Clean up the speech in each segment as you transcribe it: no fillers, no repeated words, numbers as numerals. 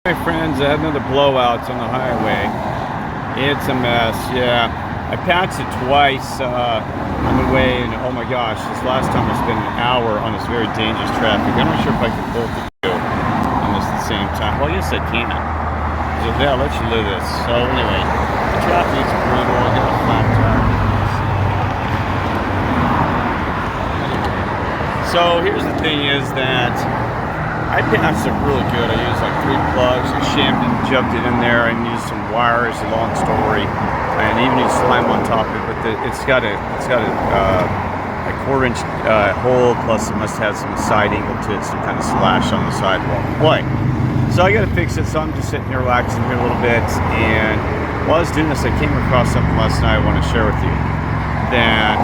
My friends, I had another blowout on the highway. It's a mess, yeah. I passed it twice on the way, and oh my gosh, this last time I spent an hour on this very dangerous traffic. I'm not sure if I can both do on this at the same time. Well, yes, I can. So yeah, I'll let you live this. So anyway, the traffic is brutal. I got a flat tire. So here's the thing: is that I passed it really good. I used like 3 plugs. I shammed it, jumped it in there, and used some wires. A long story, and even used slime on top of it. But it's got a 1/4 inch hole. Plus, it must have some side angle to it, some kind of slash on the sidewalk. Boy, so I got to fix it. So I'm just sitting here relaxing here a little bit. And while I was doing this, I came across something last night I want to share with you. That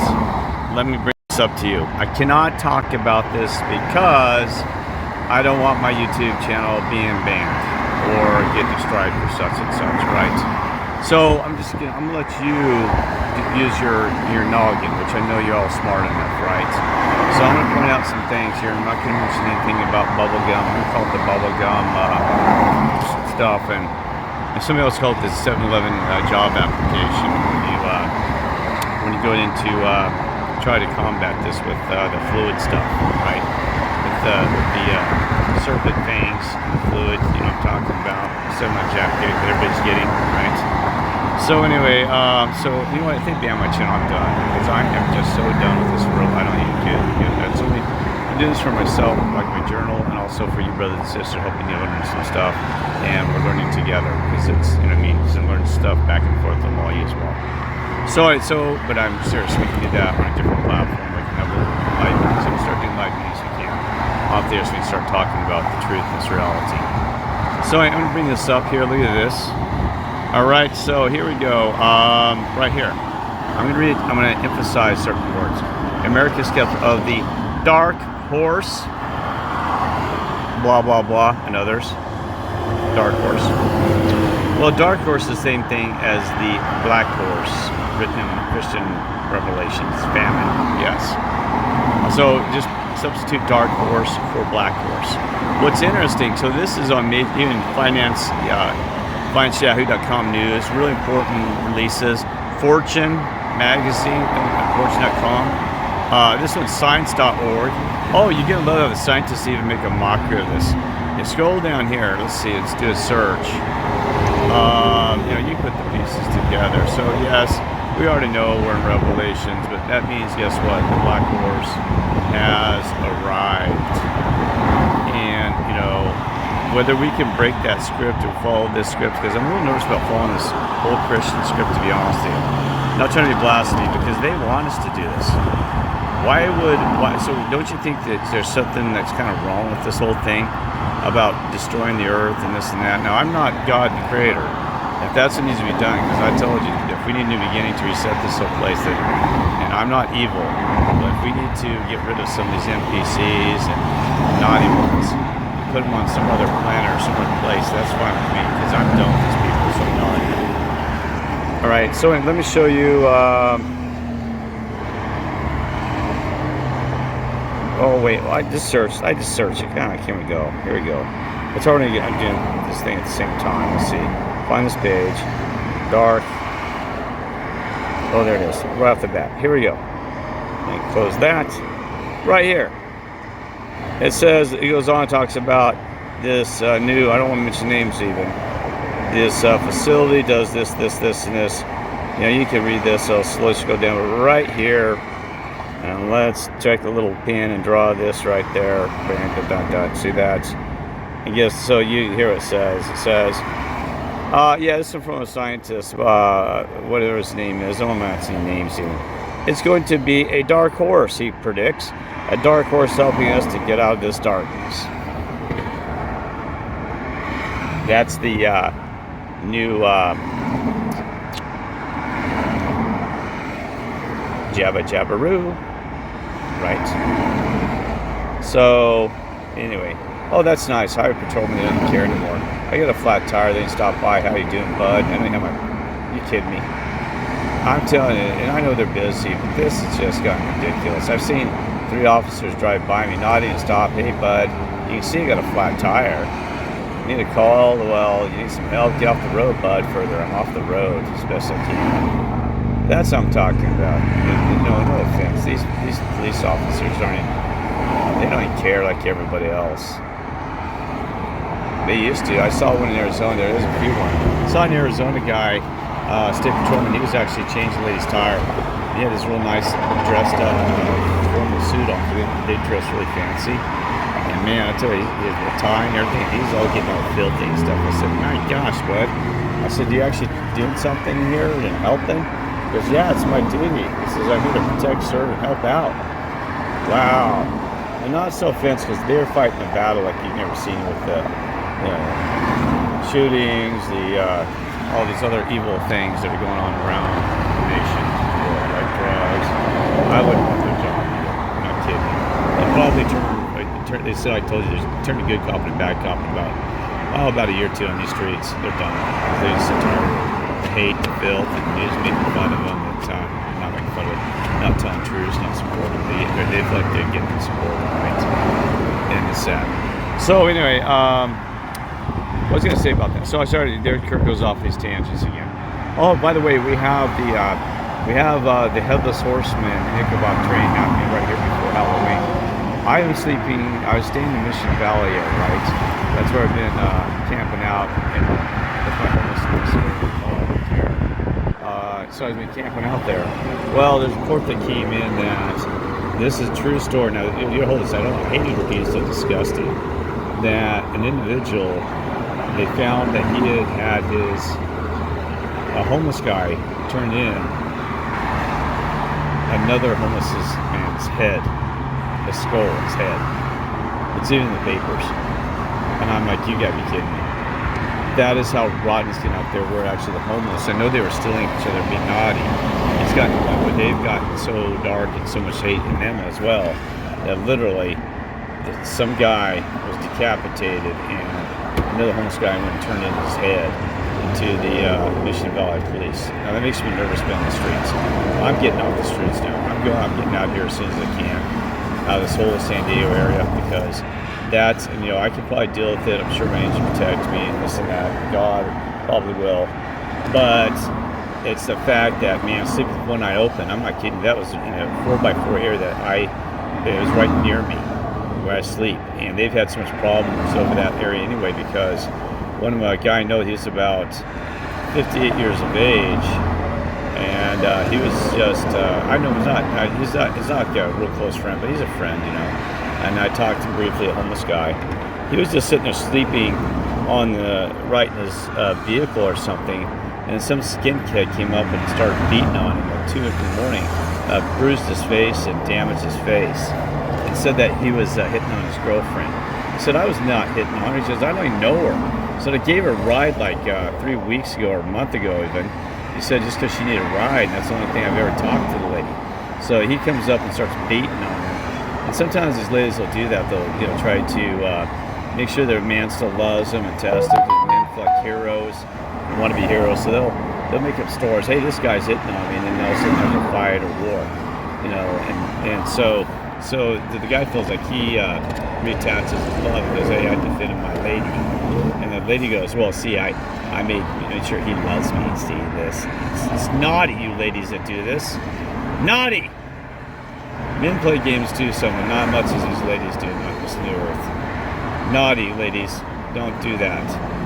let me bring this up to you. I cannot talk about this because I don't want my YouTube channel being banned or get destroyed for such and such, right? So I'm gonna let you use your noggin, which I know you're all smart enough, right? So I'm gonna point out some things here. I'm not gonna mention anything about bubble gum. I'm gonna call it the bubble gum stuff, and somebody else called it the 7-Eleven job application. When you go into try to combat this with the fluid stuff, right? With the serpent fangs, fluid, you know what I'm talking about, semi-jacket that everybody's getting, right? So anyway, so you know what, I think beyond my channel I'm done, because I am just so done with this world. I don't even get it. That's only, I'm doing this for myself, like my journal, and also for you brothers and sisters, helping you learn some stuff, and we're learning together, because it's, you know what I mean, because I'm learning stuff back and forth on all you as well. So, but I'm seriously, we can do that on a different platform. We can have a little live meetings. So we start doing live meetings, we can off there, so we can start talking about the truth and this reality. So I'm going to bring this up here. Look at this. All right, so here we go. Right here, I'm going to read. I'm going to emphasize certain words. America's kept of the dark horse, blah blah blah, and others. Dark horse. Well, dark horse is the same thing as the black horse, written in Christian Revelations, famine, yes. So just substitute dark horse for black horse. What's interesting, so this is on even FinanceYahoo.com news, really important releases. Fortune magazine, Fortune.com. This one's science.org. Oh, you get a lot of the scientists even make a mockery of this. You scroll down here, let's see, let's do a search. You know, you put the pieces together. So yes, we already know we're in Revelations, but that means, guess what? The black horse has arrived. And, you know, whether we can break that script or follow this script, because I'm a little nervous about following this whole Christian script, to be honest with you. Not trying to be blasphemy, because they want us to do this. So don't you think that there's something that's kind of wrong with this whole thing about destroying the earth and this and that? Now, I'm not God the creator. If that's what needs to be done, because I told you, if we need a new beginning to reset this whole place, and I'm not evil, but if we need to get rid of some of these NPCs and naughty ones, put them on some other planet or some other place, that's fine with me, because I'm done with these people, so naughty. All right, so let me show you. Oh wait, well, I just searched it. Here we go. It's hard to get doing this thing at the same time. Let's see. Find this page. Dark. Oh, there it is. Right off the bat. Here we go. And close that. Right here. It says, it goes on and talks about this new, I don't want to mention names even. This facility does this, and this. You know, you can read this, so let's go down right here. And let's check the little pin and draw this right there. See that? And yes, so you hear it says. Yeah, this is from a scientist, whatever his name is. I'm not seeing names even. It's going to be a dark horse, he predicts. A dark horse helping us to get out of this darkness. That's the new Jabba. Right. So, anyway. Oh, that's nice. Highway patrolman doesn't care anymore. I got a flat tire. They stop by. How you doing, bud? I don't have my... You kidding me? I'm telling you, and I know they're busy, but this has just gotten ridiculous. I've seen 3 officers drive by me, not even stop. Hey, bud. You can see I got a flat tire. need a call. Well, you need some help. Get off the road, bud. Further, I'm off the road as best I can. That's what I'm talking about. No offense. These police officers they don't even care like everybody else. They used to. I saw one in Arizona. There's a few ones. I saw an Arizona guy, state patrolman. He was actually changing the lady's tire. He had this real nice dressed up formal suit on. They dress really fancy. And man, I tell you, he had a tie and everything. He's all getting all filthy and stuff. I said, my gosh, bud. I said, you actually doing something here and helping? He goes, yeah, it's my duty. He says, I'm here to protect, serve, and help out. Wow. And not so offense, because they're fighting a battle like you've never seen with the shootings, all these other evil things that are going on around the nation, like drugs. I wouldn't want their job either. I'm not kidding. They probably they said, I told you, they turned a good cop and a bad cop in about a year or two on these streets. They're done. They just sit there, the hate, the filth, and they just making fun of them at the time. Not making fun of it, not telling truths, not supporting. They feel like they're getting support, right? And it's sad. So anyway, what was I going to say about that? So I started. There, Kurt goes off these tangents again. Oh, by the way, we have the headless horseman eckabob train happening right here before Halloween. I was staying in Mission Valley area, right? That's where I've been camping out, and that's my homelessness. So I've been camping out there. Well, there's a report that came in that this is a true story. Now, you hold this. I don't hate it because it's so disgusting. That an individual, they found that he had a homeless guy turned in another homeless man's head. The skull, his head. It's in the papers. And I'm like, you gotta be kidding me. That is how rotten it's getting out there, where actually the homeless, I know they were stealing each other, being naughty. It's gotten to the point where they've gotten so dark and so much hate in them as well, that literally some guy was decapitated and another homeless guy went and turned in his head into the Mission Valley police. Now that makes me nervous being on the streets. I'm getting off the streets now. I'm getting out here as soon as I can. Out of this whole San Diego area, because that's, and I can probably deal with it. I'm sure my angel protects me and this and that. God probably will. But it's the fact that, man, sleeping with one eye open. I'm not kidding. That was 4x4 area that it was right near me where I sleep. And they've had so much problems over that area anyway, because one of my guy I know, he's about 58 years of age. And he was just, I know he's not a real close friend, but he's a friend, And I talked to him briefly, a homeless guy. He was just sitting there sleeping on right in his vehicle or something, and some skin kid came up and started beating on him at 2 in the morning, bruised his face and damaged his face, and said that he was hitting on his girlfriend. He said, I was not hitting on her. He says, I don't even know her. So they gave her a ride like 3 weeks ago or a month ago even. He said just because she needed a ride, and that's the only thing I've ever talked to the lady. So he comes up and starts beating on her. And sometimes these ladies will do that. They'll try to make sure their man still loves them and test them, because men feel like heroes and want to be heroes. So they'll make up stories. Hey, this guy's hitting on me, and then all of a sudden there's a fight or war, And so the guy feels like he reattaches his love and goes, hey, I defended my lady. And the lady goes, well, see, I made sure he loves me and see this. It's naughty, you ladies that do this. Naughty! Men play games too, but not much as these ladies do on this new earth. Naughty, ladies. Don't do that.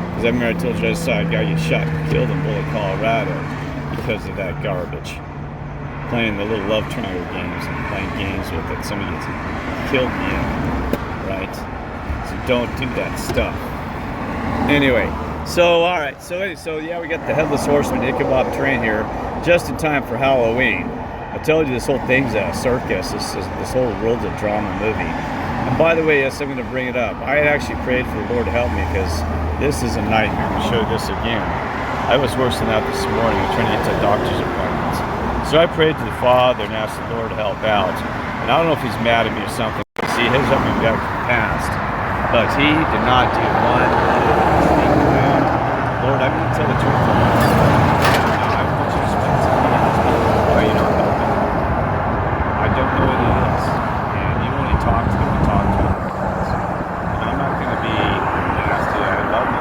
Because I remember I told you I saw a guy get shot and killed in Boulder, Colorado because of that garbage. Playing the little love triangle games and playing games with it. Somebody gets killed in the end, right? So don't do that stuff. Anyway, so alright, so yeah, we got the headless horseman eckabob train here just in time for Halloween. I told you this whole thing's a circus. This whole world's a drama movie. And by the way, yes, I'm going to bring it up. I had actually prayed for the Lord to help me, because this is a nightmare. I'm going to show you this again. I was worse than that this morning. I'm trying to get to a doctor's appointment. So I prayed to the Father and asked the Lord to help out. And I don't know if he's mad at me or something. See, he has helped me back in the past. But he did not do one thing. Lord, I'm going to tell the truth. I want you to spend some time. Why are you not helping? I don't know what it is. And you only talk to him and talk to him. And I'm not going to be nasty. I love you.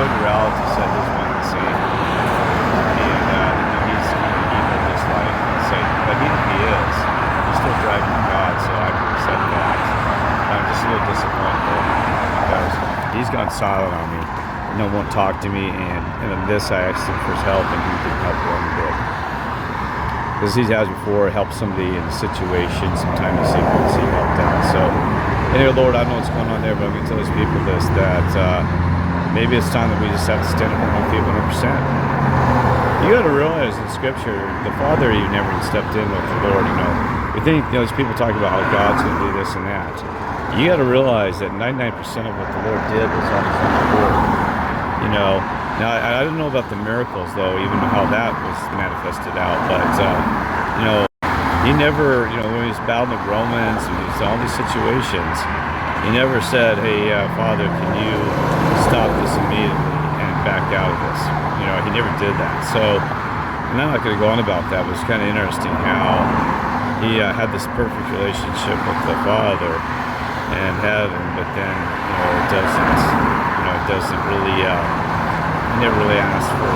according to Rattle, he said he's one and the same. And he's evil just like Satan. But he is. He's still driving to God, so I can accept that. I'm just a little disappointed because he's gone silent on me. No one won't talk to me, and in this I asked him for his help, and he didn't help one bit. Because he has before helped somebody in a situation, sometimes he helped out. So, anyway, Lord, I don't know what's going on there, but I'm going to tell these people this, that maybe it's time that we just have to stand up with you 100%. You got to realize in Scripture, the Father even never stepped in with the Lord, We think, these people talk about how God's going to do this and that. You got to realize that 99% of what the Lord did was on his own accord. Now I don't know about the miracles though, even how that was manifested out, but he never, when he was battling the Romans and he's all these situations, he never said, hey, Father, can you stop this immediately and back out of this? He never did that. So I'm not going to go on about that, but it's kind of interesting how he had this perfect relationship with the Father and heaven, but then it doesn't really. He never really asked for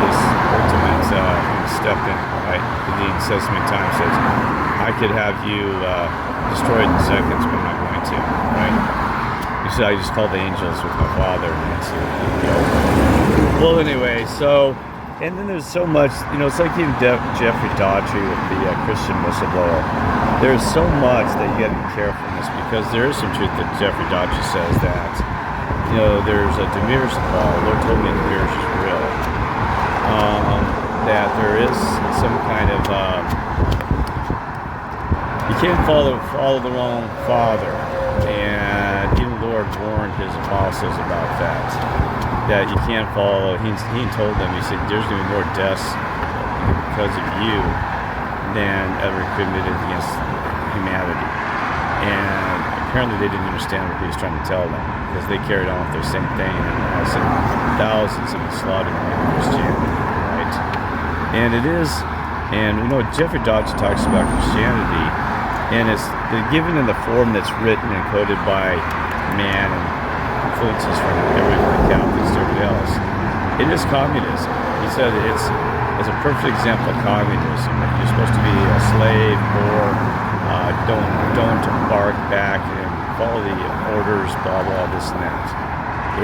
this ultimate step in, right? The Dean says many times that I could have you destroyed in seconds, but I'm not going to, right? He said I just called the angels with my Father, and that's it. Well, anyway, so, and then there's so much, it's like even Jeffrey Daughtry with the Christian whistleblower. There's so much that you got to be careful in this, because there is some truth that Jeffrey Daughtry says that there's a Demir's law. The Lord told me Demir's is real. That there is some kind of you can't follow the wrong father, and even the Lord warned his apostles about that. That you can't follow. He told them. He said, "There's going to be more deaths because of you than ever committed against humanity." And apparently they didn't understand what he was trying to tell them, because they carried on with their same thing, and all of a sudden thousands have been slaughtered in Christianity, right? And it is, and Jeffrey Daughtry talks about Christianity, and it's given in the form that's written and coded by man and influences from everybody, Catholics to everybody else. It is communism. He said it's a perfect example of communism. You're supposed to be a slave, or don't bark back and follow the orders, blah blah, this and that.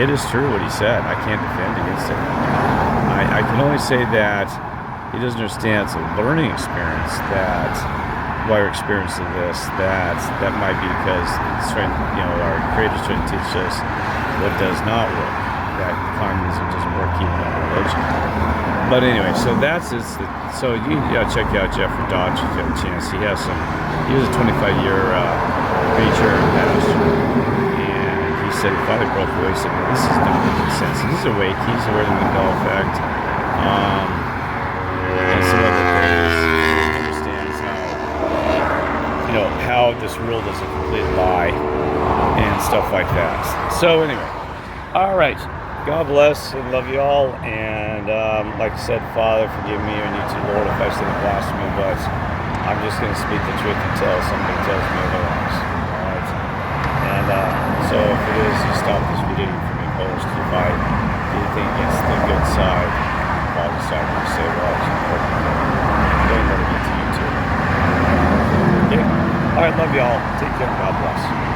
It is true what he said. I can't defend against it. I can only say that he doesn't understand it's a learning experience, that why we're experiencing this, that might be because it's trying, our Creator's trying to teach us what does not work, that communism doesn't work even on religion. But anyway, so that's it. So you gotta check out Jeffrey Daughtry if you have a chance. He was a 25-year preacher and pastor, and he said he finally broke away. He said, this is not making sense. He's awake. He's aware of the Mandela effect. And some other things. He understands how this world is a complete lie and stuff like that. So anyway, all right. God bless and love you all. And like I said, Father, forgive me, and you too, Lord, if I say blasphemy, but I'm just going to speak the truth until somebody tells me otherwise. All right. And so if it is, you stop this video from being posted. If I do anything against the good side, I'll decide to say, well, don't let it get to you too. Okay. All right. Love you all. Take care. God bless.